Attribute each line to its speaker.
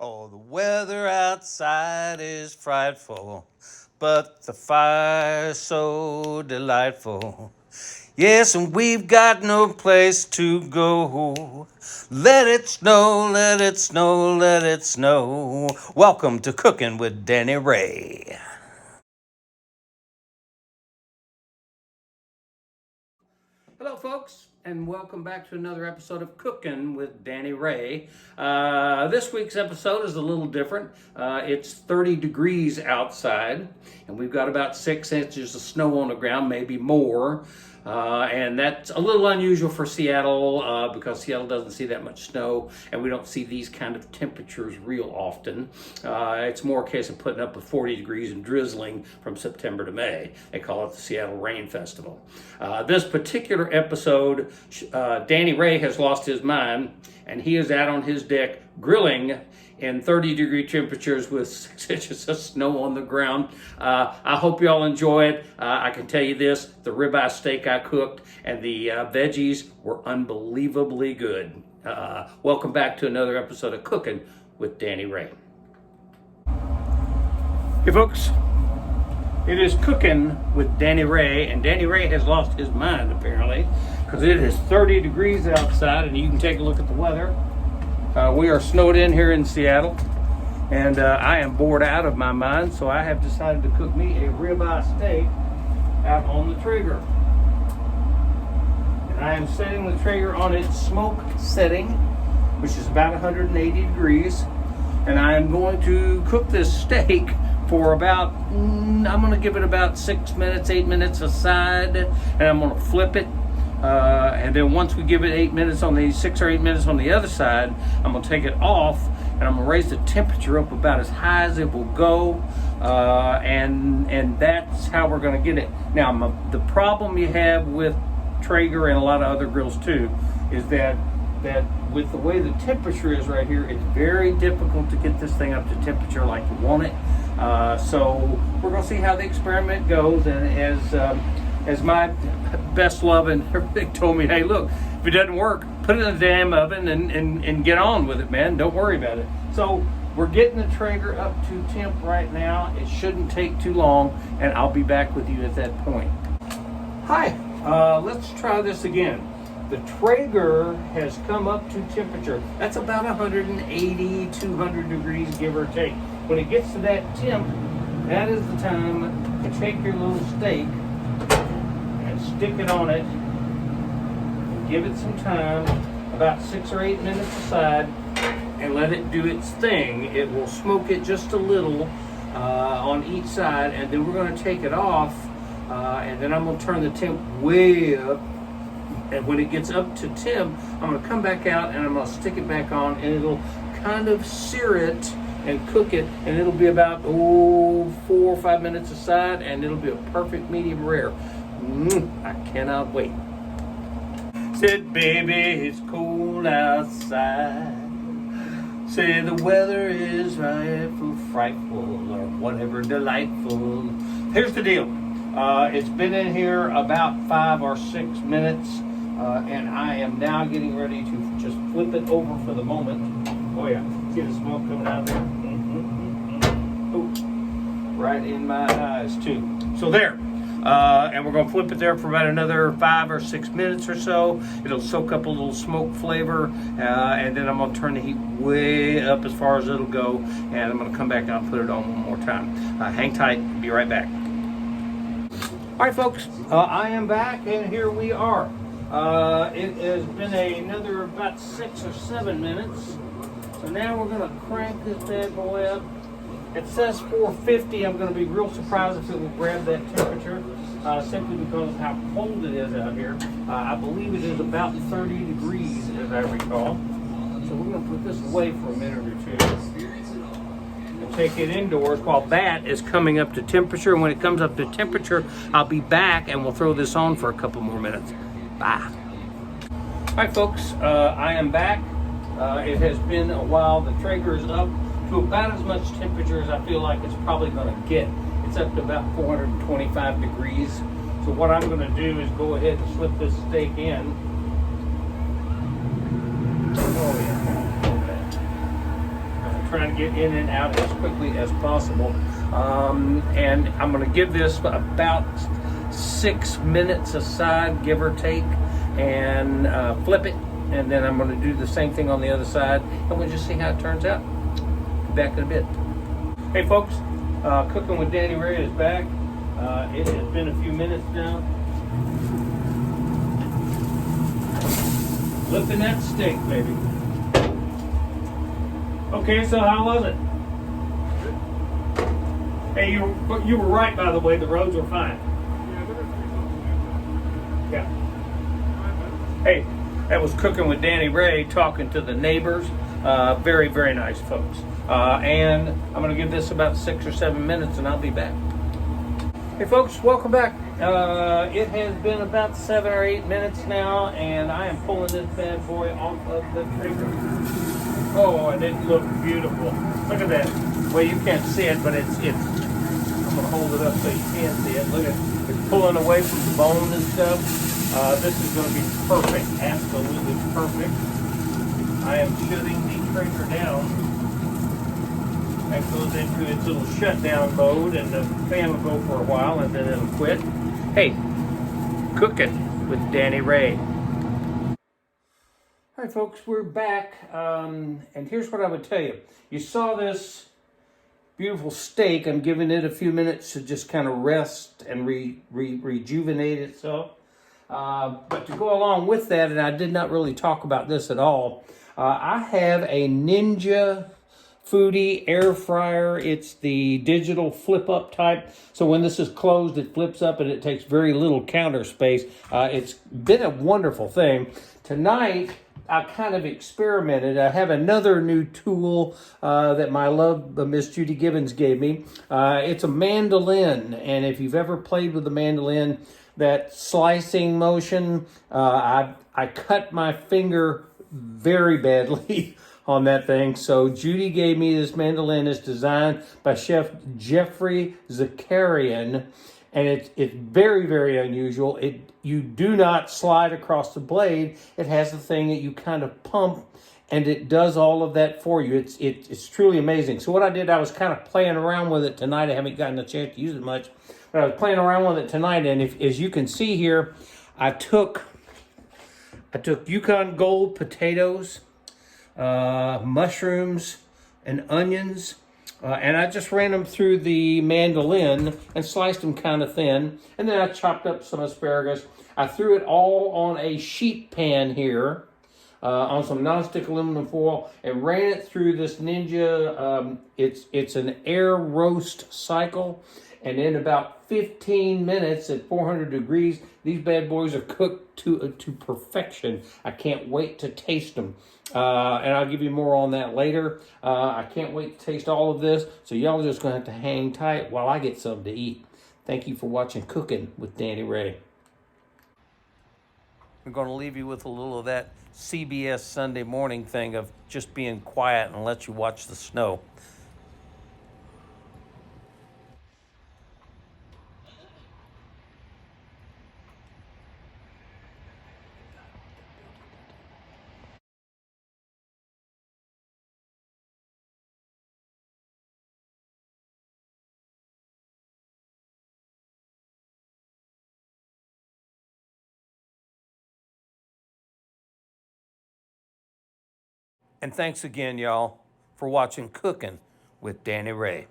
Speaker 1: Oh, the weather outside is frightful, but the fire's so delightful. Yes, and we've got no place to go. Let it snow, let it snow, let it snow. Welcome to Cooking with Danny Ray. Hello, folks, and welcome back to another episode of Cooking with Danny Ray. This week's episode is a little different. It's 30 degrees outside, and we've got about 6 inches of snow on the ground, maybe more. And that's a little unusual for Seattle because Seattle doesn't see that much snow, and we don't see these kind of temperatures real often. It's more a case of putting up with 40 degrees and drizzling from September to May. They call it the Seattle Rain Festival. This particular episode, Danny Ray has lost his mind, and he is out on his deck grilling in 30-degree temperatures with 6 inches of snow on the ground. I hope y'all enjoy it. I can tell you this, the ribeye steak I cooked and the veggies were unbelievably good. Welcome back to another episode of Cooking with Danny Ray. Hey folks, it is Cooking with Danny Ray, and Danny Ray has lost his mind apparently because it is 30 degrees outside, and you can take a look at the weather. We are snowed in here in Seattle, and I am bored out of my mind, so I have decided to cook me a ribeye steak out on the Traeger. And I am setting the Traeger on its smoke setting, which is about 180 degrees, and I am going to cook this steak for about, I'm going to give it about 6 minutes, 8 minutes aside, and I'm going to flip it. And then once we give it 8 minutes on the 6 or 8 minutes on the other side, I'm gonna take it off and I'm gonna raise the temperature up about as high as it will go, and that's how we're gonna get it. Now, the problem you have with Traeger and a lot of other grills too is that with the way the temperature is right here, it's very difficult to get this thing up to temperature like you want it. So we're gonna see how the experiment goes, and as my best love and everything told me, hey, look, if it doesn't work, put it in the damn oven and get on with it, man. Don't worry about it. So we're getting the Traeger up to temp right now. It shouldn't take too long, and I'll be back with you at that point. Hi, let's try this again. The Traeger has come up to temperature. That's about 180, 200 degrees, give or take. When it gets to that temp, that is the time to take your little steak, stick it on it, give it some time, about 6 or 8 minutes aside, and let it do its thing. It will smoke it just a little on each side, and then we're going to take it off, and then I'm going to turn the temp way up, and when it gets up to temp, I'm going to come back out and I'm going to stick it back on, and it'll kind of sear it and cook it, and it'll be about 4 or 5 minutes aside, and it'll be a perfect medium rare. I cannot wait. Said, baby, it's cold outside. Say the weather is frightful, or whatever, delightful. Here's the deal. It's been in here about 5 or 6 minutes, and I am now getting ready to just flip it over for the moment. Oh yeah, see the smoke coming out there? Oh, right in my eyes too. So there. And we're going to flip it there for about another 5 or 6 minutes or so. It'll soak up a little smoke flavor, and then I'm going to turn the heat way up as far as it'll go, and I'm going to come back and I'll put it on one more time. Hang tight, be right back. All right, folks, I am back, and here we are. It has been another about 6 or 7 minutes, so now we're going to crank this bad boy up. It says 450. I'm going to be real surprised if it will grab that temperature, simply because of how cold it is out here. I believe it is about 30 degrees, as I recall. So we're going to put this away for a minute or two and take it indoors while that is coming up to temperature. And when it comes up to temperature, I'll be back and we'll throw this on for a couple more minutes. Bye. All right, folks, I am back. It has been a while. The Traeger is up to about as much temperature as I feel like it's probably going to get. It's up to about 425 degrees. So what I'm going to do is go ahead and slip this steak in. Oh yeah. trying to get in and out as quickly as possible. And I'm going to give this about 6 minutes aside, give or take, and flip it. And then I'm going to do the same thing on the other side, and we'll just see how it turns out. Be back in a bit. Hey folks, Cooking with Danny Ray is back. It has been a few minutes now. Lifting that steak, baby. Okay, so how was it? Hey, you were right, by the way. The roads were fine. Yeah. Hey, that was Cooking with Danny Ray, talking to the neighbors. Very, very nice folks. And I'm going to give this about 6 or 7 minutes, and I'll be back. Hey folks, welcome back. It has been about 7 or 8 minutes now, and I am pulling this bad boy off of the trigger. Oh, and it looks beautiful. Look at that. Well, you can't see it, but it's. I'm gonna hold it up so you can see it. Look at it. It's pulling away from the bone and stuff. This is gonna be perfect. Absolutely perfect. I am shutting the trigger down. That goes into its little shutdown mode, and the fan will go for a while, and then it'll quit. Hey, Cooking with Danny Ray. All right, folks, we're back, and here's what I would tell you. You saw this beautiful steak. I'm giving it a few minutes to just kind of rest and rejuvenate itself. But to go along with that, and I did not really talk about this at all, I have a Ninja Foodie air fryer. It's the digital flip up type. So when this is closed, it flips up and it takes very little counter space. It's been a wonderful thing. Tonight, I kind of experimented. I have another new tool that my love, Miss Judy Gibbons, gave me. It's a mandolin. And if you've ever played with the mandolin, that slicing motion, I cut my finger very badly on that thing. So Judy gave me this mandolin. It's designed by Chef Jeffrey Zakarian, and it's very, very unusual. You do not slide across the blade. It has the thing that you kind of pump, and it does all of that for you. It's truly amazing. So what I did, I was kind of playing around with it tonight. I haven't gotten a chance to use it much, but I was playing around with it tonight, and as you can see here, I took Yukon Gold potatoes, mushrooms, and onions, and I just ran them through the mandolin and sliced them kind of thin, and then I chopped up some asparagus. I threw it all on a sheet pan here, on some nonstick aluminum foil, and ran it through this Ninja. It's an air roast cycle, and in about 15 minutes at 400 degrees, these bad boys are cooked to perfection. I can't wait to taste them. And I'll give you more on that later. I can't wait to taste all of this. So y'all are just going to have to hang tight while I get something to eat. Thank you for watching Cooking with Danny Ray. I'm going to leave you with a little of that CBS Sunday morning thing of just being quiet and let you watch the snow. And thanks again, y'all, for watching Cooking with Danny Ray.